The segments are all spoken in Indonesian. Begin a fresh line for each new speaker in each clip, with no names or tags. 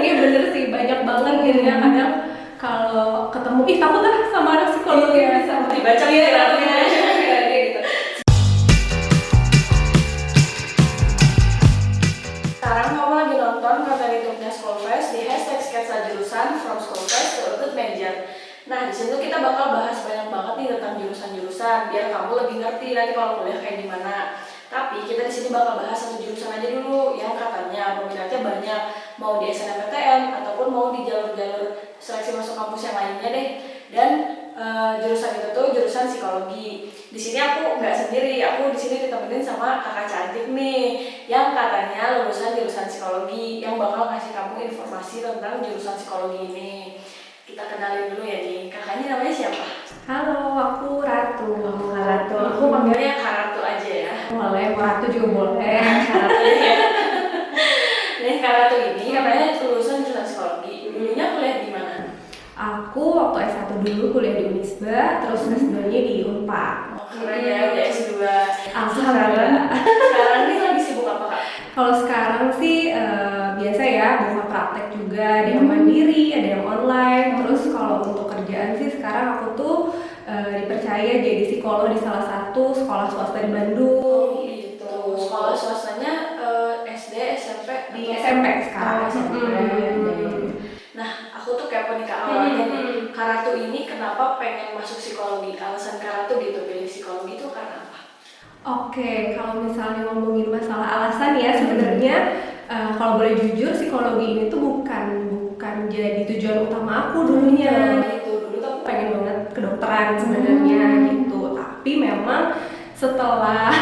Ini bener sih, banyak banget gitu ya kadang kalau ketemu, takut lah sama anak psikologi bisa
dibaca gitu. Sekarang kamu lagi nonton konten YouTube-nya Schoolfest di #sketsajurusan from Schoolfest to a good major. Nah, di situ kita bakal bahas banyak banget nih tentang jurusan-jurusan biar kamu lebih ngerti nanti kalau kuliah kayak gimana. Tapi kita di sini bakal bahas satu jurusan aja dulu yang katanya peminatnya banyak, mau di SNMPTN ataupun mau di jalur-jalur seleksi masuk kampus yang lainnya deh. Dan jurusan itu tuh jurusan psikologi. Di sini aku nggak sendiri, aku di sini ditemenin sama kakak cantik nih yang katanya lulusan jurusan psikologi yang bakal ngasih kamu informasi tentang jurusan psikologi ini. Kita kenalin dulu ya nih, kakaknya namanya siapa?
Halo, aku Ratu.
Ratu. Aku panggilnya Kak Ratu aja ya.
Boleh, Ratu juga boleh.
Kak Ratu ya. Nih Kak Ratu ini katanya lulusan jurusan psikologi. Dulunya kuliah di mana?
Aku waktu S1 dulu kuliah di Unisba, terus S2-nya di Unpad.
Oh, keren ya, udah S2.
Alhamdulillah.
Sekarang ini lagi sibuk apa Kak?
Kalau sekarang sih biasa ya, buka praktek juga, ada yang mandiri, ada yang online. Terus kalau untuk kerjaan sih sekarang aku tuh dipercaya jadi psikolog di salah satu sekolah swasta di Bandung.
Oh gitu. Sekolah swastanya SD, SMP?
Di SMP sekarang.
SMP. Nah, aku tuh kepo nih Kak awalnya nih. Kak Ratu ini kenapa pengen masuk psikologi? Alasan Kak Ratu gitu pilih psikologi itu karena apa?
Oke, kalau misalnya ngomongin masalah alasan ya sebenarnya kalau boleh jujur psikologi ini tuh bukan jadi tujuan utama aku dulunya.
Itu dulu tuh aku
Pengen banget kedokteran sebenarnya gitu. Tapi memang setelah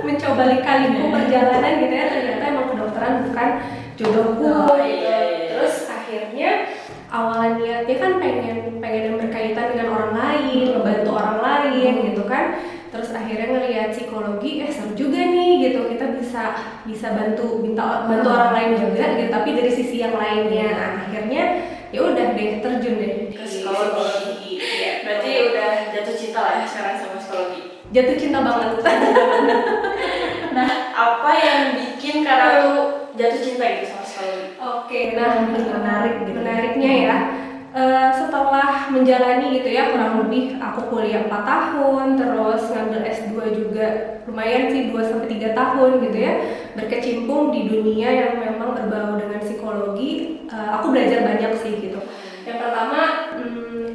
mencoba lika-liku perjalanan gitu ya, ternyata emang kedokteran bukan jodohku. Terus akhirnya awalan niatnya kan pengen yang berkaitan dengan orang lain, ngebantu orang lain gitu kan. Terus akhirnya ngelihat psikologi, seru juga nih gitu, kita bisa bantu orang lain juga gitu, tapi dari sisi yang lainnya. Nah, akhirnya ya udah deh terjun deh
ke psikologi. Ya, berarti udah jatuh cinta lah ya sekarang sama psikologi.
Jatuh cinta banget.
Nah, apa yang bikin Kak Ratu jatuh cinta gitu sama psikologi?
Oke, nah menariknya ya. Setelah menjalani gitu ya kurang lebih aku kuliah 4 tahun, terus ngambil S2 juga lumayan sih 2-3 tahun gitu ya, berkecimpung di dunia yang memang berbau dengan psikologi. Aku belajar banyak sih gitu. Yang pertama,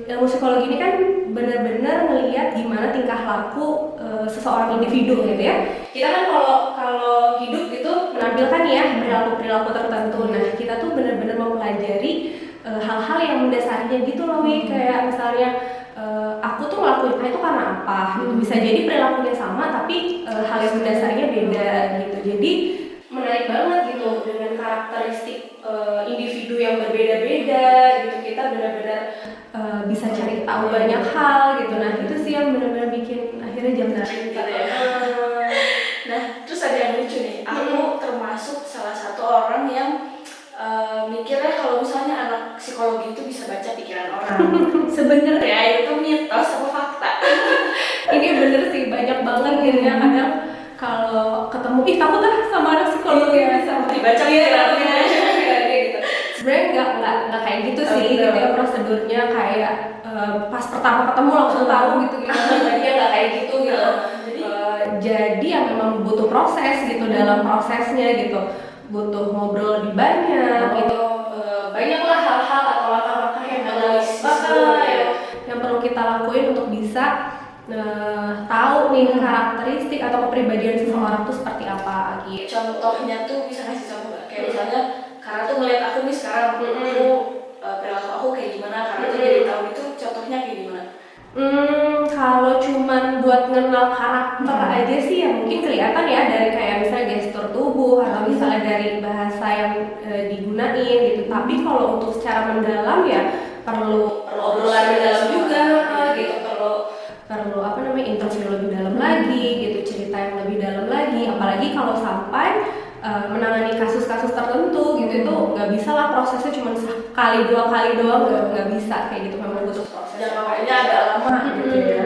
ilmu psikologi ini kan benar-benar ngelihat gimana tingkah laku seseorang individu gitu ya. Kita kan kalau hidup gitu menampilkan ya perilaku tertentu. Nah, kita tuh benar-benar mempelajari hal-hal yang mendasarinya gitu loh, kayak misalnya aku tuh ngelakuin itu karena apa gitu. Bisa jadi perilakunya sama tapi hal yang mendasarinya beda gitu. Jadi menarik banget gitu dengan karakteristik individu yang berbeda-beda gitu. Kita benar-benar bisa cari tahu banyak hal gitu. Nah, itu sih yang benar-benar bikin akhirnya jatuh cinta ya.
Nah, terus ada yang lucu nih. Aku termasuk salah satu orang yang mikirnya kalau misalnya anak psikologi itu bisa baca pikiran orang. Sebenarnya itu mitos apa fakta?
Ini bener sih, banyak banget gitu ya kadang kalau ketemu, takut lah sama anak psikologi bisa
dibaca pikiran
gitu. Sebenarnya nggak kayak gitu sih gitu ya prosedurnya, kayak pas pertama ketemu langsung tahu gitu. Dia nggak kayak gitu gitu. Jadi ya memang butuh proses gitu, dalam prosesnya gitu butuh ngobrol lebih banyak gitu. Banyaklah hal-hal atau langkah-langkah yang perlu kita lakuin untuk bisa tahu nih karakteristik atau kepribadian seseorang tuh seperti apa gitu.
Contohnya tuh bisa ngasih contoh nggak? Kayak misalnya karena tuh ngeliat aku nih sekarang aku perilaku aku kayak gimana, karena tuh jadi tahu itu contohnya kayak gimana?
Kalau cuman buat kenal karakter aja sih ya mungkin kelihatan ya dari kayak misalnya gestur tubuh atau misalnya dari bahasa yang digunain gitu. Tapi kalau untuk secara mendalam ya perlu obrolan mendalam juga gitu, perlu interview lebih dalam lagi gitu, cerita yang lebih dalam lagi. Apalagi kalau sampai menangani kasus-kasus tertentu gitu, itu nggak bisa lah prosesnya cuma sekali 2 kali doang, nggak bisa kayak gitu, memang butuh proses.
Jangka waktunya agak lama gitu ya.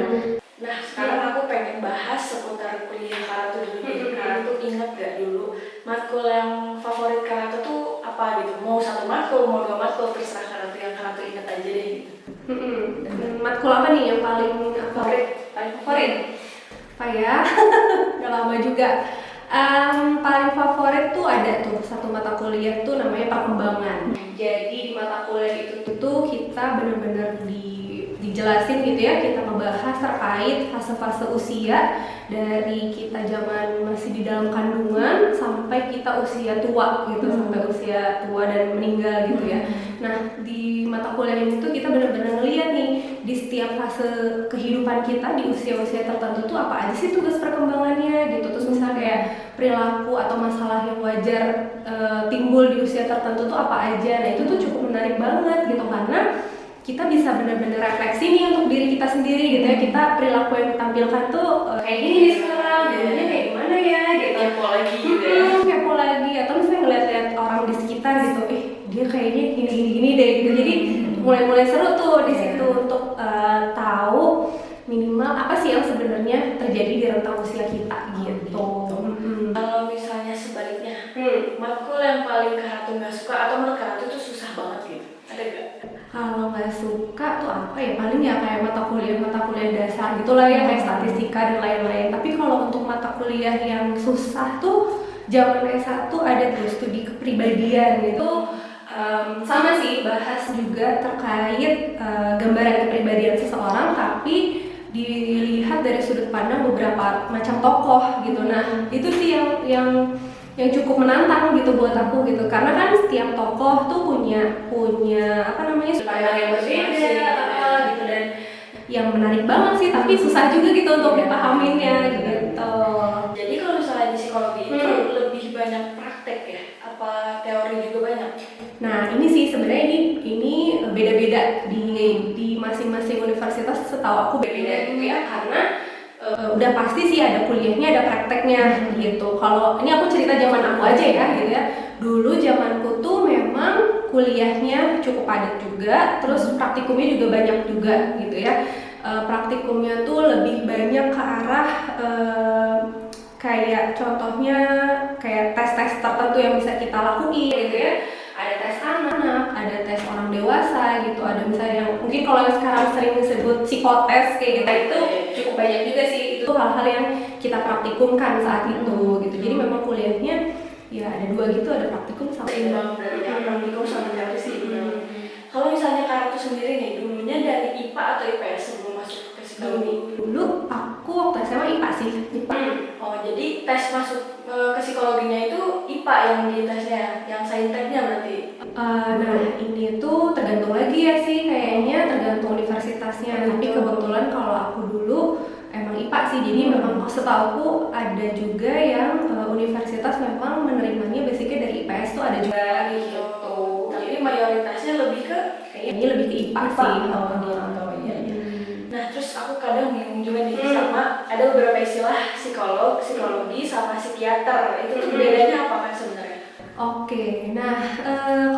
Nah, sekarang aku pengen bahas seputar kuliah Kak Ratu dulu. Kak Ratu ingat gak dulu matkul yang favorit Kak Ratu tuh apa gitu? Mau satu matkul, mau 2 matkul, terserah yang Karatu ingat aja deh gitu.
Matkul apa nih yang paling
Paling favorit?
Apa ya? Udah lama juga. Paling favorit tuh ada tuh satu mata kuliah tuh namanya perkembangan. Jadi di mata kuliah itu tuh kita benar-benar dijelasin gitu ya, kita membahas terkait fase-fase usia dari kita zaman masih di dalam kandungan sampai kita usia tua gitu, sampai usia tua dan meninggal gitu ya. Nah di mata kuliah ini tuh kita benar-benar ngeliat nih di setiap fase kehidupan kita di usia-usia tertentu tuh apa aja sih tugas perkembangannya gitu. Terus misalnya kayak perilaku atau masalah yang wajar timbul di usia tertentu tuh apa aja. Nah itu tuh cukup menarik banget gitu, karena kita bisa benar-benar refleksi nih untuk diri kita sendiri gitu ya. Kita perilaku yang ditampilkan tuh kayak gini nih sekarang, jadinya kayak gimana ya gitu.
Kepo lagi gitu ya.
Kepo lagi, atau misalnya ngeliat-liat orang di sekitar gitu, dia kayaknya gini-gini deh gitu. Jadi mulai seru tuh di situ untuk tahu minimal apa sih yang sebenarnya terjadi di rentang usia kita gitu.
Kalau misalnya sebaliknya, matkul yang paling Karatu nggak suka atau menurut Karatu tuh susah banget gitu, ada nggak?
Kalau nggak suka tuh apa ya, paling ya kayak mata kuliah dasar gitulah ya, kayak statistika dan lain-lain. Tapi kalau untuk mata kuliah yang susah tuh zaman S1 ada tuh studi kepribadian gitu. Sama sih, bahas juga terkait gambaran kepribadian seseorang, tapi dilihat dari sudut pandang beberapa macam tokoh gitu. Nah itu sih yang cukup menantang gitu buat aku gitu, karena kan setiap tokoh tuh punya apa namanya, sudut pandang yang berbeda gitu, dan yang menarik banget sih, tapi susah juga gitu untuk dipahaminnya gitu.
Jadi kalau misalnya di psikologi itu lebih banyak praktek ya, apa teori juga banyak?
Nah ini sih sebenarnya ini beda-beda di masing-masing universitas, setahu aku beda-beda gitu ya, karena udah pasti sih ada kuliahnya, ada prakteknya gitu. Kalau ini aku cerita zaman aku aja ya gitu ya. Dulu zamanku tuh memang kuliahnya cukup padat juga, terus praktikumnya juga banyak juga gitu ya. Praktikumnya tuh lebih banyak ke arah kayak contohnya kayak tes-tes tertentu yang bisa kita lakuin gitu ya. Ada tes anak, ada tes orang dewasa gitu, ada misalnya yang mungkin kalau yang sekarang sering disebut psikotes kayak gitu, itu cukup banyak juga sih. Itu hal-hal yang kita praktikumkan saat itu gitu. Jadi memang kuliahnya ya ada 2 gitu, ada praktikum sama
Seimbang dari praktikum sama teori sih. Kalau misalnya Karatu sendiri nih, dulunya dari IPA atau IPS sebelum masuk ke psikologi?
Dulu aku waktu SMA IPA sih, IPA.
Oh jadi tes masuk ke psikologinya itu IPA yang di tesnya, yang sainteknya berarti?
Nah ini tuh tergantung lagi ya sih, kayaknya tergantung universitasnya. Tapi kebetulan kalau aku dulu emang IPA sih, jadi memang setauku ada juga yang universitas memang menerimanya basicnya dari IPS tuh ada juga gitu.
Jadi mayoritasnya lebih ke
Kayaknya lebih ke IPA sih.
Nah terus aku kadang bingung juga nih sama ada beberapa istilah psikologi sama psikiater, itu tuh bedanya apa kan sebenarnya?
Oke, nah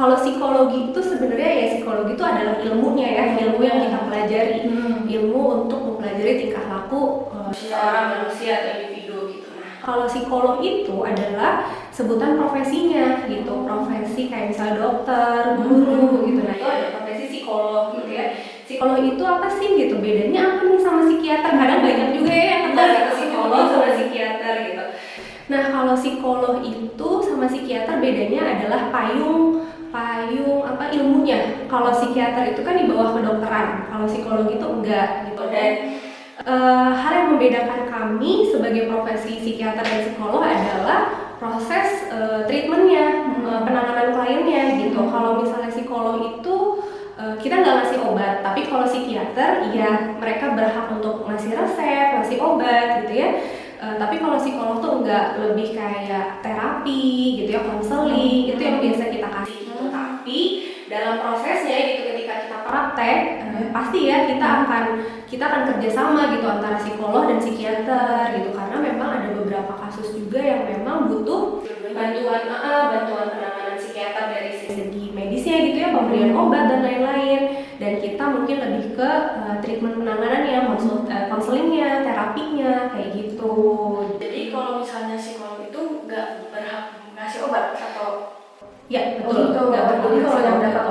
kalau psikologi itu sebenarnya ya psikologi itu adalah ilmunya ya, ilmu yang kita pelajari, ilmu untuk mempelajari tingkah laku seorang manusia atau individu gitu. Nah, kalau psikolog itu adalah sebutan profesinya gitu, profesi kayak misalnya dokter, guru gitu. Nah itu ada profesi psikolog gitu ya. Psikolog itu apa sih gitu? Bedanya apa nih sama psikiater? Kadang banyak juga ya yang antara psikolog sama psikiater gitu. Nah kalau psikolog itu sama psikiater bedanya adalah payung apa ilmunya. Kalau psikiater itu kan di bawah kedokteran, kalau psikolog itu enggak gitu. Dan hal yang membedakan kami sebagai profesi psikiater dan psikolog adalah proses treatmentnya, penanganan kliennya gitu. Kalau misalnya psikolog itu kita nggak ngasih obat, tapi kalau psikiater ya mereka berhak untuk ngasih resep, ngasih obat gitu ya. Tapi kalau psikolog tuh enggak, lebih kayak terapi gitu ya, konseling, itu yang biasa kita kasih gitu. Tapi dalam prosesnya gitu ketika kita praktek pasti ya kita akan kerjasama gitu antara psikolog dan psikiater gitu, karena memang ada beberapa kasus juga yang memang butuh bantuan penanganan psikiater dari segi medisnya gitu ya, pemberian obat dan lain-lain, dan kita mungkin lebih ke treatment penanganannya, konselingnya, terapinya kayak gitu.
Jadi kalau misalnya psikolog itu nggak berhak ngasih obat atau?
Ya betul, nggak berhak. Jadi kalau yang dapat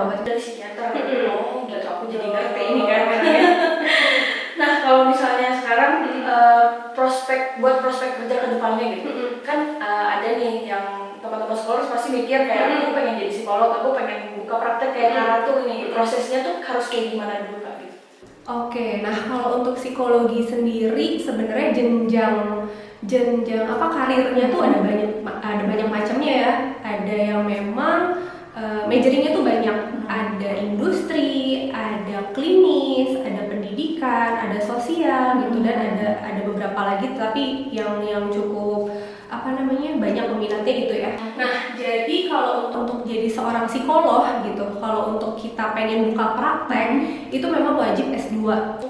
scholars pasti mikir kayak aku pengen jadi psikolog, aku pengen buka praktek kayak Karatu nih. Prosesnya tuh harus kayak gimana dulu Kak? Gitu.
Oke, nah kalau untuk psikologi sendiri sebenarnya jenjang apa karirnya tuh ada banyak macamnya ya. Ada yang memang majoringnya tuh banyak, ada industri, ada klinis, ada pendidikan, ada sosial gitu, dan ada beberapa lagi tapi yang cukup banyak peminatnya gitu ya. Nah, jadi kalau untuk jadi seorang psikolog gitu, kalau untuk kita pengen buka praktek itu memang wajib S2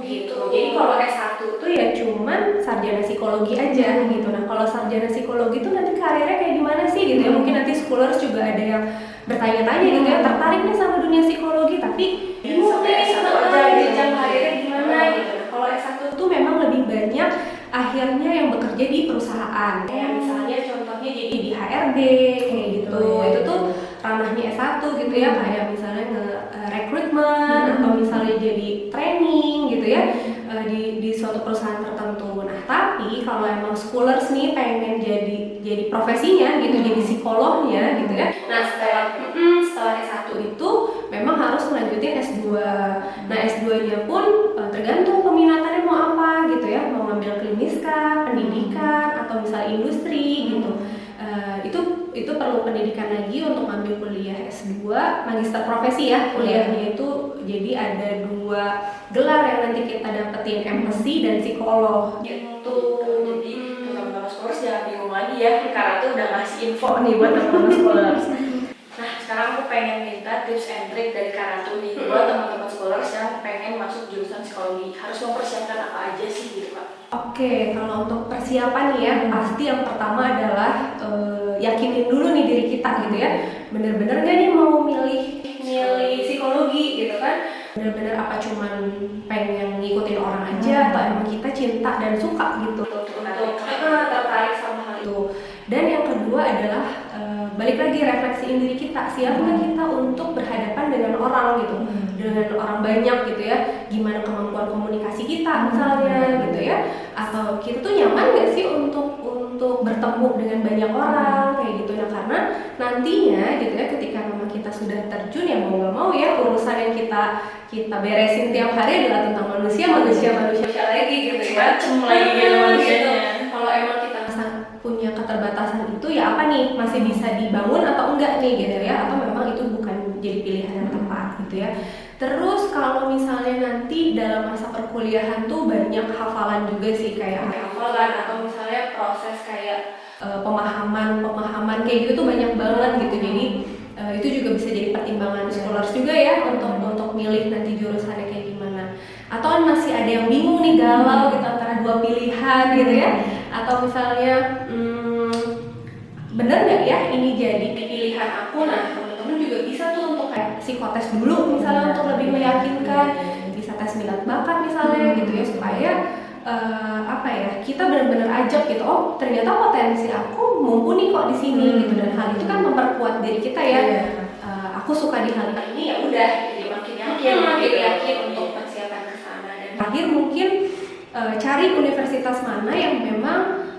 gitu. Jadi kalau S1 tuh ya cuman sarjana psikologi aja gitu. Nah, kalau sarjana psikologi itu nanti karirnya kayak gimana sih gitu ya. Mungkin nanti scholars juga ada yang bertanya-tanya gitu ya, tertarik nih sama dunia psikologi tapi
sampai S1 aja
jenjang karirnya gimana gitu. Nah, kalau S1 tuh memang lebih banyak akhirnya yang bekerja di perusahaan. Kayak misalnya contohnya jadi di HRD kayak gitu. Itu tuh ranahnya S1 gitu ya, kayak misalnya rekrutmen atau misalnya jadi training gitu ya di suatu perusahaan tertentu. Nah, tapi kalau emang scholars nih pengen jadi profesinya gitu, jadi psikolognya gitu ya. Nah, setelah S1 itu memang harus melanjutin S2. Nah, S2-nya pun tergantung peminatannya mau apa gitu ya, mau ngambil klinis kah, pendidikan atau misalnya industri gitu. Itu perlu pendidikan lagi untuk ngambil kuliah S2, magister profesi ya. Kuliahnya itu jadi ada 2 gelar yang nanti kita dapetin, MPsy dan psikolog gitu.
Jadi teman-teman scholars jangan bingung lagi ya, karena tuh udah ngasih info nih buat teman-teman scholars. Nah, sekarang aku pengen minta tips and trick dari Karatu nih buat teman-teman scholars yang pengen masuk jurusan psikologi. Harus mempersiapkan apa aja sih gitu Kak?
Oke, kalau untuk persiapan nih ya, pasti yang pertama adalah yakinin dulu nih diri kita gitu ya. Bener-bener gak nih mau milih psikologi gitu kan? Bener-bener apa cuman pengen ngikutin orang aja atau emang kita cinta dan suka gitu untuk tertarik sama hal itu. Dan yang kedua adalah balik lagi refleksiin diri kita, siap nggak kita untuk berhadapan dengan orang gitu, dengan orang banyak gitu ya, gimana kemampuan komunikasi kita misalnya gitu ya, atau kita tuh nyaman nggak sih untuk bertemu dengan banyak orang kayak gitu. Nah, karena nantinya gitu ya, ketika memang kita sudah terjun ya mau nggak mau ya, urusan yang kita beresin tiap hari adalah tentang manusia lagi gitu ya,
macem lagi gitu manusianya.
Kalau emang kita punya keterbatasan itu ya apa nih, masih bisa dibangun atau enggak nih gitu ya, atau memang itu bukan jadi pilihan yang tepat gitu ya. Terus kalau misalnya nanti dalam masa perkuliahan tuh banyak hafalan juga sih, kayak hafalan atau misalnya proses kayak pemahaman kayak gitu tuh banyak banget gitu. Jadi itu juga bisa jadi pertimbangan scholars juga ya untuk milih nanti jurusannya kayak gimana. Atau masih ada yang bingung nih, galau gitu antara 2 pilihan gitu ya, atau misalnya bener nggak ya ini jadi pilihan aku. Nah, teman-teman juga bisa tuh untuk kayak psikotes dulu misalnya untuk lebih meyakinkan, bisa tes minat bakat misalnya gitu ya, supaya kita benar-benar ajak gitu, oh ternyata potensi aku mumpuni kok di sini gitu, dan hal itu kan memperkuat diri kita ya. Aku suka di hal ini, ya udah jadi makin yakin untuk persiapan ke sana. Dan terakhir mungkin cari universitas mana yang memang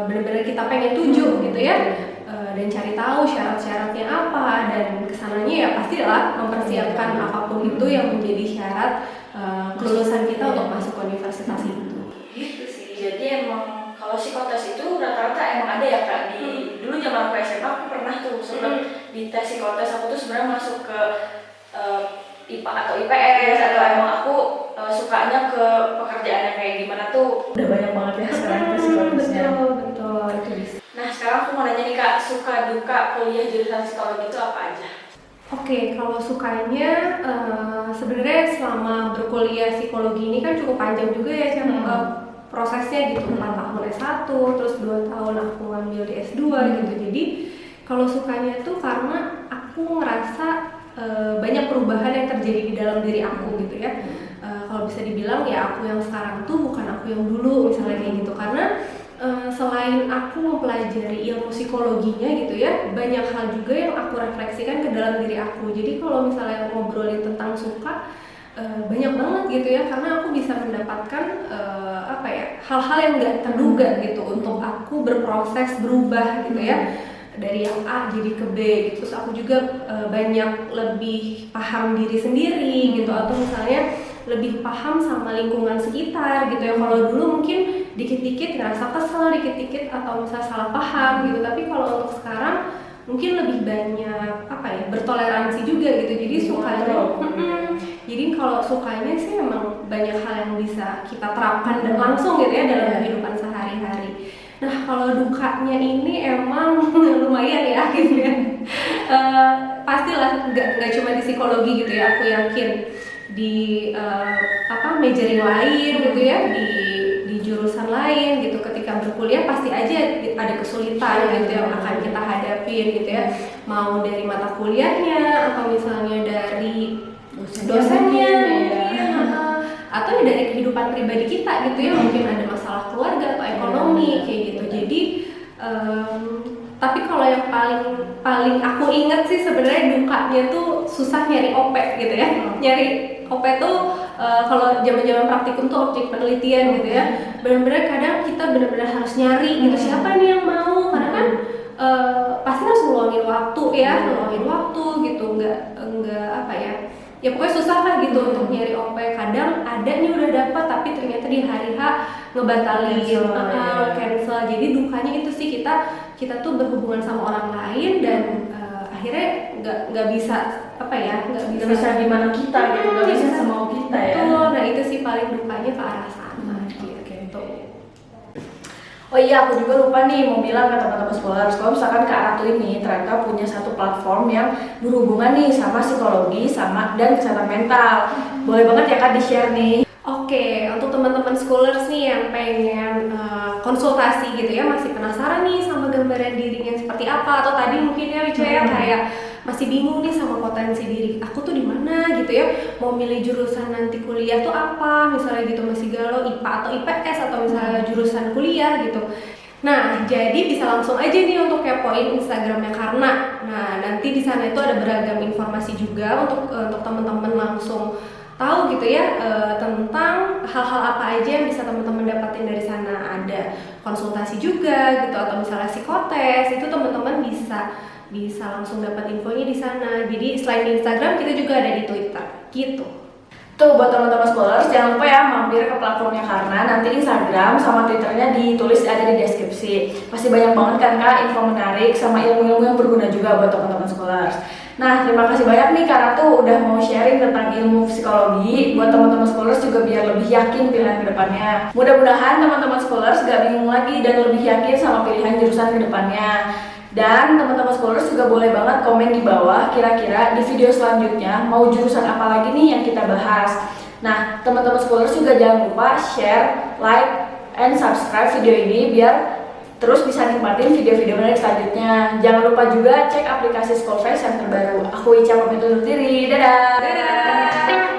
benar-benar kita pengen tuju gitu ya, dan cari tahu syarat-syaratnya apa, dan kesananya ya pastilah mempersiapkan apapun itu yang menjadi syarat kelulusan kita untuk masuk ke universitas itu.
Gitu sih. Jadi emang kalau psikotes itu rata-rata emang ada ya Kak. Dulu zaman aku SMA aku pernah tuh sempet di tes psikotes. Aku tuh sebenarnya masuk ke IPA atau IPS, atau emang aku sukanya ke pekerjaan yang kayak gimana tuh. Udah banyak banget ya sekarang tes psikotesnya.
Betul itu bisa.
Nah, sekarang aku mau nanya nih Kak, suka duka kuliah jurusan psikologi itu apa aja?
Oke, kalau sukanya sebenarnya selama berkuliah psikologi ini kan cukup panjang juga ya prosesnya gitu. 4 tahun S1, terus 2 tahun aku ngambil di S2 gitu. Jadi kalau sukanya tuh karena aku ngerasa banyak perubahan yang terjadi di dalam diri aku gitu ya. Kalau bisa dibilang ya aku yang sekarang tuh bukan aku yang dulu misalnya kayak gitu, karena selain aku mempelajari ilmu psikologinya gitu ya, banyak hal juga yang aku refleksikan ke dalam diri aku. Jadi kalau misalnya ngobrolin tentang suka, banyak banget gitu ya, karena aku bisa mendapatkan hal-hal yang nggak terduga gitu untuk aku berproses berubah gitu ya. dari yang A jadi ke B gitu. Terus aku juga banyak lebih paham diri sendiri gitu, atau misalnya lebih paham sama lingkungan sekitar gitu ya. Kalau dulu mungkin dikit-dikit ngerasa kesel, dikit-dikit atau misalnya salah paham gitu, tapi kalau untuk sekarang mungkin lebih banyak apa ya, bertoleransi juga gitu. Jadi sukanya jadi kalau sukanya sih memang banyak hal yang bisa kita terapkan dan langsung gitu ya dalam kehidupan sehari-hari. Nah kalau dukanya ini emang lumayan ya gitu ya. Pastilah nggak cuma di psikologi gitu ya, aku yakin di majoring lain gitu ya, di jurusan lain gitu, ketika berkuliah pasti aja ada kesulitan gitu yang akan kita hadapin gitu ya, mau dari mata kuliahnya atau misalnya dari dosennya atau dari kehidupan pribadi kita gitu ya, mungkin ada masalah keluarga atau ekonomi kayak gitu. Jadi tapi kalau yang paling aku inget sih sebenarnya dukanya tuh susah nyari OP gitu ya. Nyari OP tuh kalau zaman-zaman praktikum tuh objek penelitian gitu ya, benar-benar kadang kita benar-benar harus nyari gitu siapa nih yang mau, karena kan pasti harus ngeluangin waktu ya, ngeluangin waktu gitu, nggak apa ya pokoknya susah lah gitu untuk nyari OP. Kadang ada nih udah dapat tapi ternyata di hari H ngebatalin, cancel. Jadi dukanya itu sih, kita tuh berhubungan sama orang lain dan akhirnya nggak bisa nggak
bisa gimana kita gitu, nggak bisa semau kita ya.
Betul. Nah itu sih paling dukanya ke arah sana gitu.
Oh iya, aku juga lupa nih mau bilang ke teman-teman scholars, kalau misalkan Kak Ratu ini ternyata punya satu platform yang berhubungan nih sama psikologi dan kesehatan mental. Boleh banget ya Kak di-share nih.
Oke, untuk teman-teman scholars nih yang pengen konsultasi gitu ya, masih penasaran nih sama gambaran dirinya seperti apa, atau tadi mungkin ya Wica ya kayak masih bingung nih sama potensi diri aku tuh di mana gitu ya, mau milih jurusan nanti kuliah tuh apa misalnya gitu, masih galau IPA atau IPS atau misalnya jurusan kuliah gitu. Nah, jadi bisa langsung aja nih untuk kepoin Instagramnya Karna. Nah, nanti di sana itu ada beragam informasi juga untuk teman-teman langsung tahu gitu ya tentang hal-hal apa aja yang bisa teman-teman dapatin dari sana. Ada konsultasi juga gitu, atau misalnya psikotes, itu teman-teman bisa langsung dapat infonya di sana. Jadi selain di Instagram, kita juga ada di Twitter gitu.
Tuh buat teman-teman scholars, jangan lupa ya mampir ke platformnya Karna. Nanti Instagram sama Twitternya ditulis ada di deskripsi. Pasti banyak banget kan Kak info menarik sama ilmu-ilmu yang berguna juga buat teman-teman scholars. Nah, terima kasih banyak nih Kak Ratu udah mau sharing tentang ilmu psikologi. Buat teman-teman scholars juga biar lebih yakin pilihan kedepannya. Mudah-mudahan teman-teman scholars gak bingung lagi dan lebih yakin sama pilihan jurusan kedepannya. Dan teman-teman scholars juga boleh banget komen di bawah kira-kira di video selanjutnya mau jurusan apa lagi nih yang kita bahas. Nah, teman-teman scholars juga jangan lupa share, like, and subscribe video ini biar terus bisa nikmatin video-video menarik selanjutnya. Jangan lupa juga cek aplikasi Schoolfest yang terbaru. Aku Ica pamit undur diri. Dadah!
Dadah!